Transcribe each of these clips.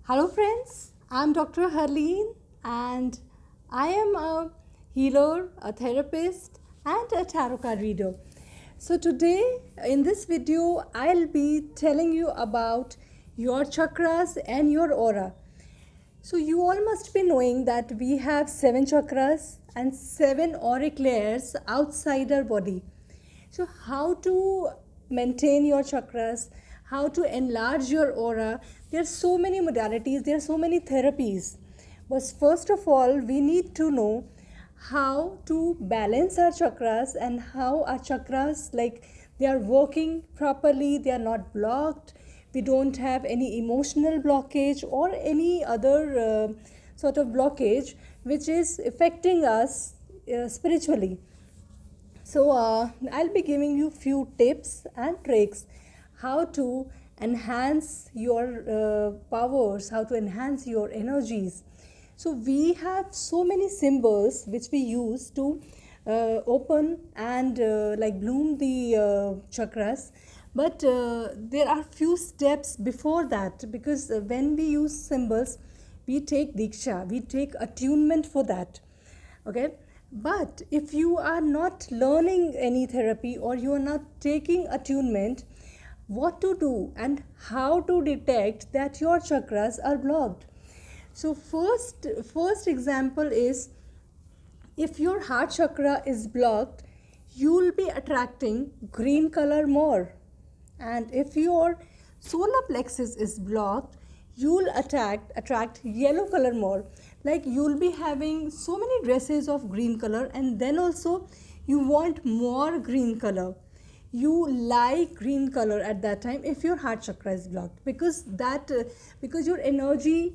Hello friends, I'm Dr.harleen and I am a healer, a therapist and a tarot card reader. So today in this video I'll be telling you about your chakras and your aura. So you all must be knowing that we have 7 chakras and 7 auric layers outside our body. So how to maintain your chakras, how to enlarge your aura? There are so many modalities, there are so many therapies. But first of all, we need to know how to balance our chakras and how our chakras, like, they are working properly, they are not blocked, we don't have any emotional blockage or any other sort of blockage which is affecting us spiritually. So I'll be giving you few tips and tricks how to enhance your powers, how to enhance your energies. So we have so many symbols which we use to open and like bloom the chakras, but there are few steps before that, because when we use symbols we take diksha, we take attunement for that. Okay, but if you are not learning any therapy or you are not taking attunement, what to do and how to detect that your chakras are blocked? So first example is, if your heart chakra is blocked, you will be attracting green color more. And if your solar plexus is blocked, you will attract yellow color more. Like, you will be having so many dresses of green color, and then also you want more green color. You like green color at that time if your heart chakra is blocked, because because your energy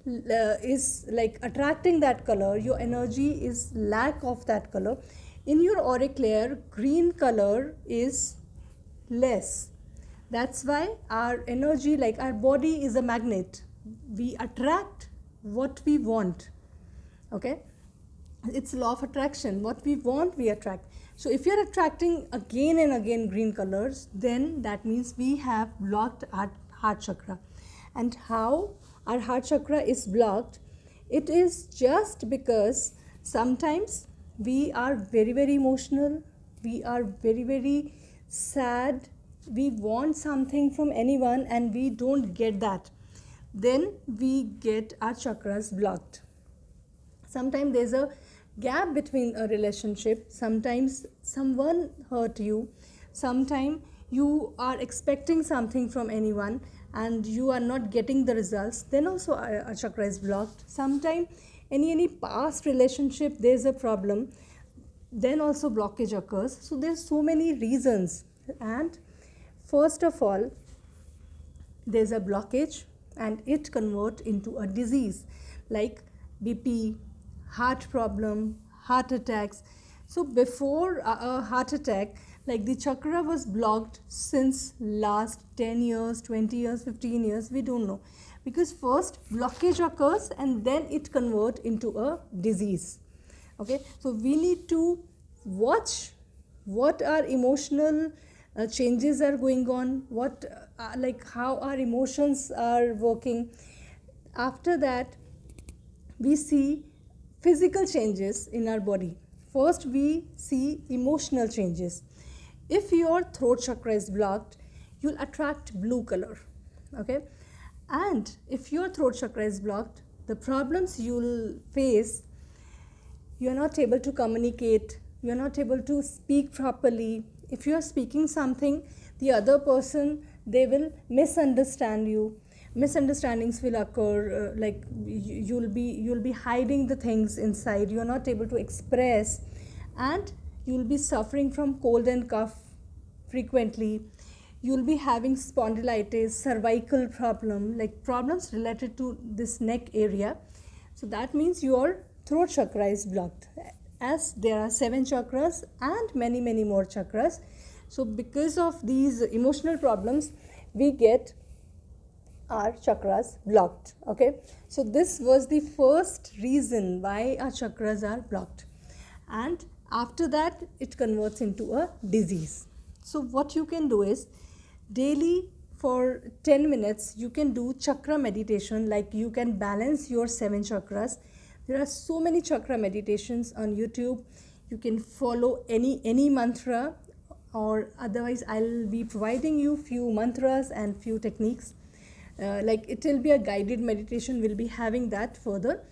is like attracting that color, your energy is lack of that color. In your auric layer, green color is less. That's why our energy, like our body is a magnet, we attract what we want. Okay, it's law of attraction, what we want we attract. So if you're attracting again and again green colors, then that means we have blocked our heart chakra. And how our heart chakra is blocked? It is just because sometimes we are very emotional, we are very sad, we want something from anyone and we don't get that, then we get our chakras blocked. Sometimes there's a gap between a relationship, sometimes someone hurt you, sometimes you are expecting something from anyone and you are not getting the results, then also a chakra is blocked. Sometimes any past relationship there's a problem, then also blockage occurs. So there's so many reasons. And first of all, there's a blockage and it converts into a disease like BP, heart problem, heart attacks. So before a heart attack, like, the chakra was blocked since last 10 years, 20 years, 15 years, we don't know, because first blockage occurs and then it converts into a disease. Okay, so we need to watch what our emotional changes are going on, what like how our emotions are working. After that, we see physical changes in our body. First we see emotional changes. If your throat chakra is blocked, you'll attract blue color. Okay, and if your throat chakra is blocked, the problems you'll face, you're not able to communicate, you're not able to speak properly. If you're speaking something, the other person, they will misunderstand you, misunderstandings will occur, like you'll be hiding the things inside, you're not able to express, and you'll be suffering from cold and cough frequently. You'll be having spondylitis, cervical problem, like problems related to this neck area. So that means your throat chakra is blocked, as there are 7 chakras and many more chakras. So because of these emotional problems, we get our chakras blocked. Okay, so this was the first reason why our chakras are blocked, and after that it converts into a disease. So what you can do is, daily for 10 minutes you can do chakra meditation, like you can balance your 7 chakras. There are so many chakra meditations on YouTube. You can follow any mantra, or otherwise I'll be providing you few mantras and few techniques. Like it will be a guided meditation, we'll be having that further.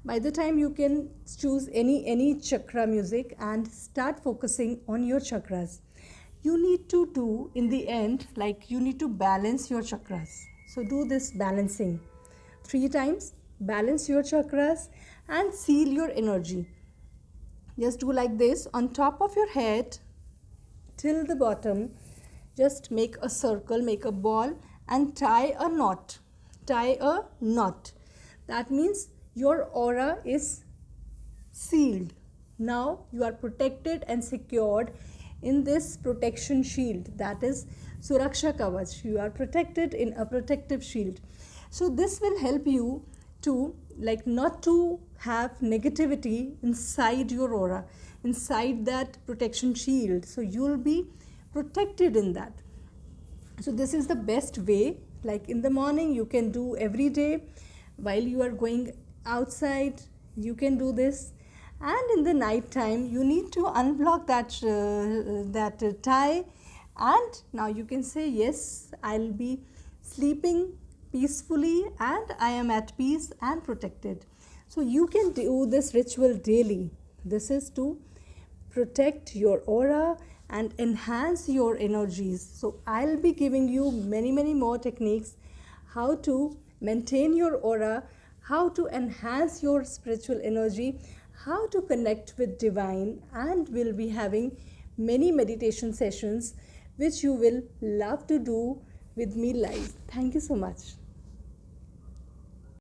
By the time you can choose any chakra music and start focusing on your chakras. You need to do in the end, like you need to balance your chakras. So do this balancing 3 times, balance your chakras and seal your energy. Just do like this on top of your head till the bottom. Just make a circle, make a ball and tie a knot. Tie a knot. That means your aura is sealed. Now you are protected and secured in this protection shield, that is Suraksha Kavach. You are protected in a protective shield. So this will help you to, like, not to have negativity inside your aura, inside that protection shield. So you'll be protected in that. So this is the best way. Like in the morning you can do every day, while you are going outside you can do this, and in the night time you need to unblock that tie, and now you can say, yes, I'll be sleeping peacefully and I am at peace and protected. So you can do this ritual daily. This is to protect your aura and enhance your energies. So I'll be giving you many more techniques how to maintain your aura, how to enhance your spiritual energy, how to connect with divine, and we'll be having many meditation sessions which you will love to do with me live. Thank you so much.